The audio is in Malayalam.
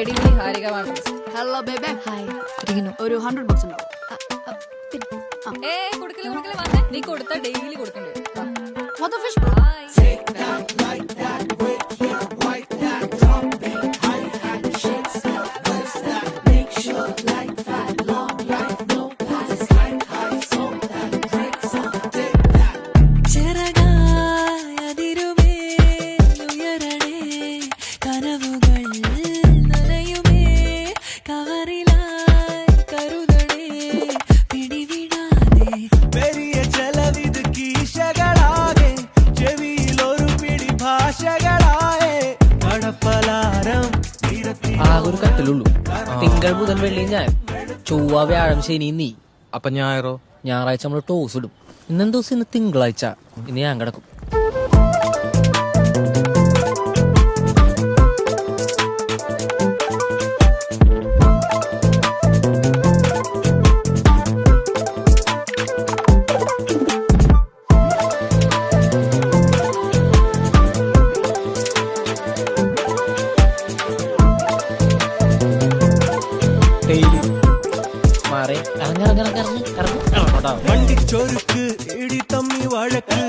എടിവിളി ഹാരിക വാണ്ടർ. ഹലോ ബേബേ. ഹായ് റിനു. ഒരു 100 bucks ഉണ്ടാവും. ഏയ് കൊടുക്കല് വന്നേ. നീ കൊടുത്താ ഡെയിലി കൊടുക്കണ്ടേ? What the fish? Take that, like that, with your white that, drop it, high hat, shakes that, works that, make sure like that, long life, no pass, high, so that, breaks up, take that. ചെറകായതിരുമേ ഉയരണേ കനവുകൾ നനയുമേ കവറിലായി കരുതണേ പിടിവിടാതെ പെരിയ ചെലവിത് കീശകളാകെ ചെവിയിലൊരു പിടി ഭാഷകളായേ കടപ്പലാരം ആകെ ഒരു കട്ടിലുള്ളൂ. തിങ്കൾ ബുധൻ വെള്ളി ഞാൻ, ചൊവ്വ വ്യാഴം ശനി നീ. അപ്പൊ ഞായറോ? ഞായറാഴ്ച നമ്മള് ടോസ് ഇടും. ഇന്നെന്ത് ദിവസം? ഇന്ന് തിങ്കളാഴ്ച. ഇനി ഞാൻ കിടക്കും. വണ്ടിച്ചൊരുക്ക് ഇടി തമ്മി വഴക്ക്